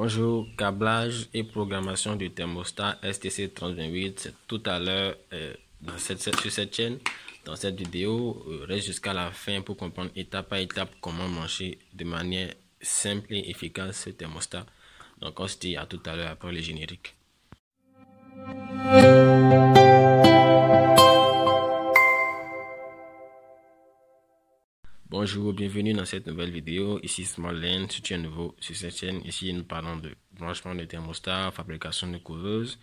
Bonjour, câblage et programmation du thermostat STC3028, c'est tout à l'heure sur cette chaîne. Dans cette vidéo, reste jusqu'à la fin pour comprendre étape par étape comment brancher de manière simple et efficace ce thermostat. Donc on se dit à tout à l'heure après le générique. Bonjour, bienvenue dans cette nouvelle vidéo. Ici Smallland, si tu es nouveau sur cette chaîne, ici nous parlons de branchement de thermostat, fabrication de couveuses,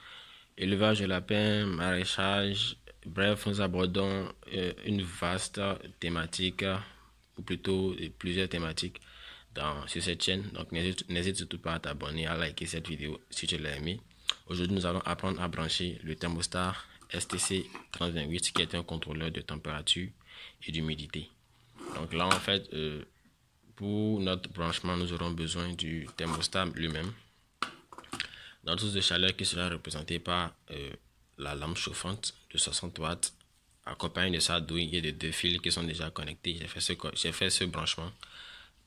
élevage de lapins, maraîchage. Bref, nous abordons une vaste thématique, ou plutôt plusieurs thématiques sur cette chaîne. Donc n'hésite surtout pas à t'abonner, à liker cette vidéo si tu l'as aimé. Aujourd'hui, nous allons apprendre à brancher le thermostat STC3028 qui est un contrôleur de température et d'humidité. Donc là, en fait, pour notre branchement, nous aurons besoin du thermostat lui-même. Notre source de chaleur qui sera représentée par la lampe chauffante de 60 watts, accompagnée de sa douille et de deux fils qui sont déjà connectés. J'ai fait ce branchement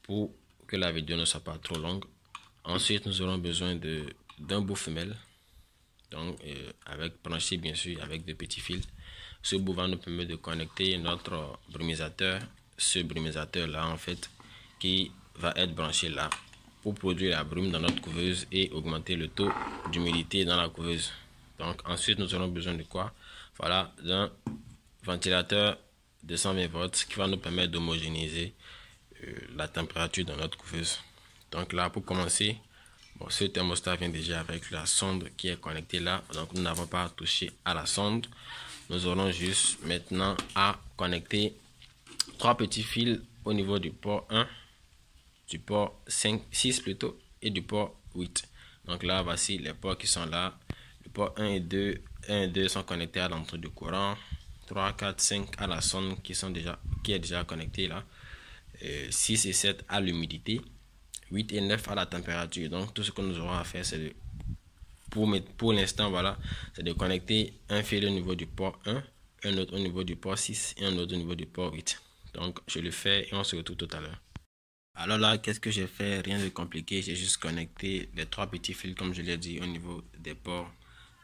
pour que la vidéo ne soit pas trop longue. Ensuite, nous aurons besoin d'un bout femelle, donc branché bien sûr avec de petits fils. Ce bout va nous permettre de connecter notre brumisateur. Ce brumisateur là en fait qui va être branché là pour produire la brume dans notre couveuse et augmenter le taux d'humidité dans la couveuse. Donc ensuite nous aurons besoin de quoi? Voilà, d'un ventilateur de 120 volts qui va nous permettre d'homogénéiser la température dans notre couveuse. Donc là, pour commencer, bon, ce thermostat vient déjà avec la sonde qui est connectée là, donc nous n'avons pas touché à la sonde. Nous aurons juste maintenant à connecter trois petits fils au niveau du port 1, du port 6 plutôt, et du port 8. Donc là, voici les ports qui sont là. Le port 1 et 2 sont connectés à l'entrée du courant. 3, 4, 5 à la sonde qui est déjà connectée là. 6 et 7 à l'humidité. 8 et 9 à la température. Donc tout ce que nous aurons à faire, c'est pour l'instant, voilà, c'est de connecter un fil au niveau du port 1, un autre au niveau du port 6 et un autre au niveau du port 8. Donc je le fais et on se retrouve tout à l'heure. Alors là, qu'est-ce que j'ai fait? Rien de compliqué, j'ai juste connecté les trois petits fils comme je l'ai dit au niveau des ports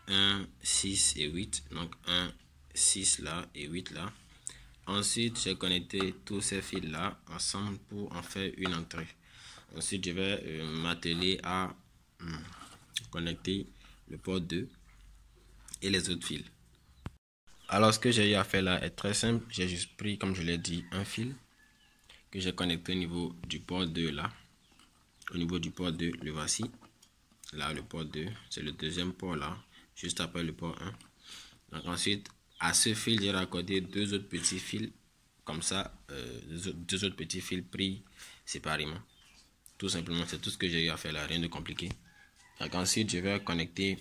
1, 6 et 8. Donc 1, 6 là et 8 là. Ensuite, j'ai connecté tous ces fils là ensemble pour en faire une entrée. Ensuite, je vais m'atteler à connecter le port 2 et les autres fils. Alors ce que j'ai eu à faire là est très simple. J'ai juste pris, comme je l'ai dit, un fil que j'ai connecté au niveau du port 2 là. Au niveau du port 2, le voici. Là, le port 2, c'est le deuxième port là, juste après le port 1. Donc ensuite, à ce fil, j'ai raccordé deux autres petits fils, comme ça, deux autres petits fils pris séparément. Tout simplement, c'est tout ce que j'ai eu à faire là, rien de compliqué. Donc ensuite, je vais connecter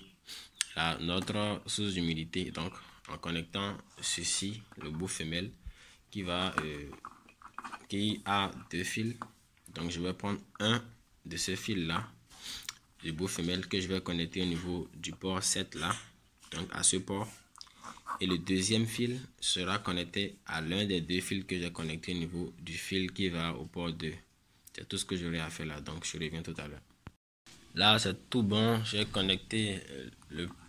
notre source d'humidité, donc en connectant ceci, le bout femelle, qui a deux fils. Donc je vais prendre un de ces fils là, le bout femelle, que je vais connecter au niveau du port 7 là, donc à ce port. Et le deuxième fil sera connecté à l'un des deux fils que j'ai connecté au niveau du fil qui va au port 2. C'est tout ce que j'aurai à faire là, donc je reviens tout à l'heure. Là, c'est tout bon. J'ai connecté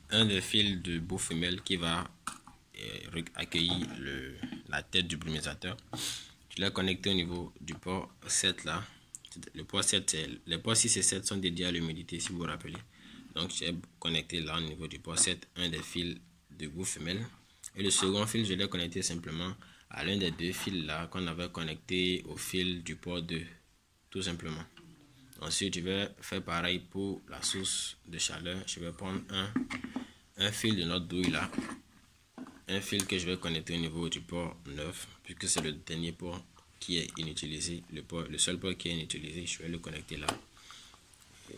un des fils de bout femelle qui va accueillir la tête du brumisateur. Je l'ai connecté au niveau du port 7 là. Le port 7, les ports 6 et 7 sont dédiés à l'humidité, si vous vous rappelez. Donc, j'ai connecté là au niveau du port 7 un des fils de bout femelle. Et le second fil, je l'ai connecté simplement à l'un des deux fils là qu'on avait connecté au fil du port 2. Tout simplement. Ensuite, je vais faire pareil pour la source de chaleur. Je vais prendre un fil de notre douille là. Un fil que je vais connecter au niveau du port 9, puisque c'est le dernier port qui est inutilisé. Le seul port qui est inutilisé, je vais le connecter là.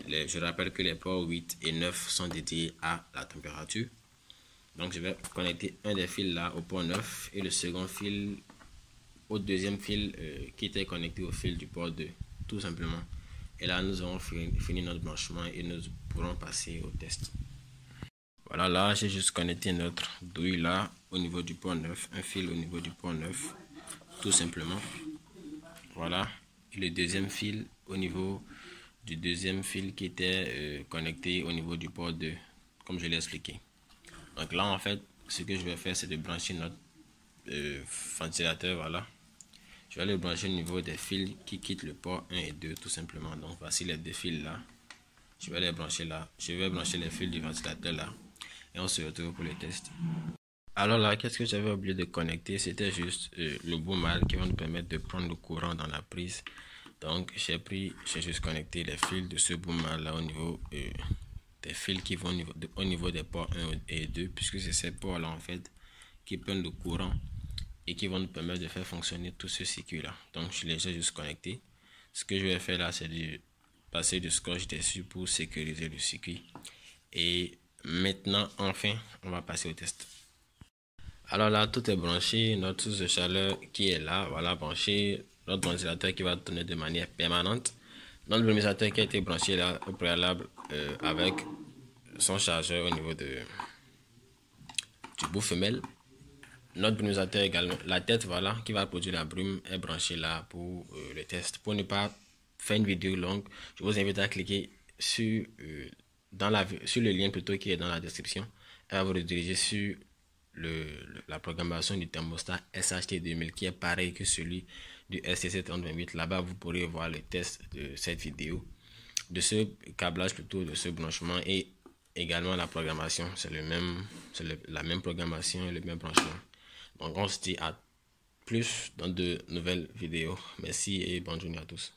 Je rappelle que les ports 8 et 9 sont dédiés à la température. Donc, je vais connecter un des fils là au port 9 et le second fil au deuxième fil qui était connecté au fil du port 2. Tout simplement. Et là, nous aurons fini notre branchement et nous pourrons passer au test. Voilà, là, j'ai juste connecté notre douille là au niveau du port 9. Un fil au niveau du port 9. Tout simplement. Voilà. Et le deuxième fil au niveau du deuxième fil qui était connecté au niveau du port 2, comme je l'ai expliqué. Donc là, en fait, ce que je vais faire, c'est de brancher notre ventilateur, voilà. Je vais le brancher au niveau des fils qui quittent le port 1 et 2, tout simplement. Donc voici les deux fils là. Je vais les brancher là. Je vais brancher les fils du ventilateur là. Et on se retrouve pour le test. Alors là, qu'est-ce que j'avais oublié de connecter? C'était juste le boomal qui va nous permettre de prendre le courant dans la prise. Donc j'ai juste connecté les fils de ce boomal là au niveau des fils qui vont au niveau des ports 1 et 2, puisque c'est ces ports là en fait qui prennent le courant et qui vont nous permettre de faire fonctionner tout ce circuit là. Donc je les ai juste connectés. Ce que je vais faire là, c'est de passer du scotch dessus pour sécuriser le circuit. Et maintenant, enfin, on va passer au test. Alors là, tout est branché, notre source de chaleur qui est là, voilà, branché, notre ventilateur qui va tourner de manière permanente, notre brumisateur qui a été branché là au préalable avec son chargeur au niveau du bout femelle. Notre brumisateur également, la tête voilà, qui va produire la brume est branchée là pour le test. Pour ne pas faire une vidéo longue, je vous invite à cliquer sur le lien plutôt qui est dans la description et à vous rediriger sur la programmation du thermostat SHT 2000 qui est pareil que celui du STC 3028. Là-bas, vous pourrez voir le test de cette vidéo, de ce câblage plutôt, de ce branchement et également la programmation. C'est la même programmation et le même branchement. Donc, on se dit à plus dans de nouvelles vidéos. Merci et bonne journée à tous.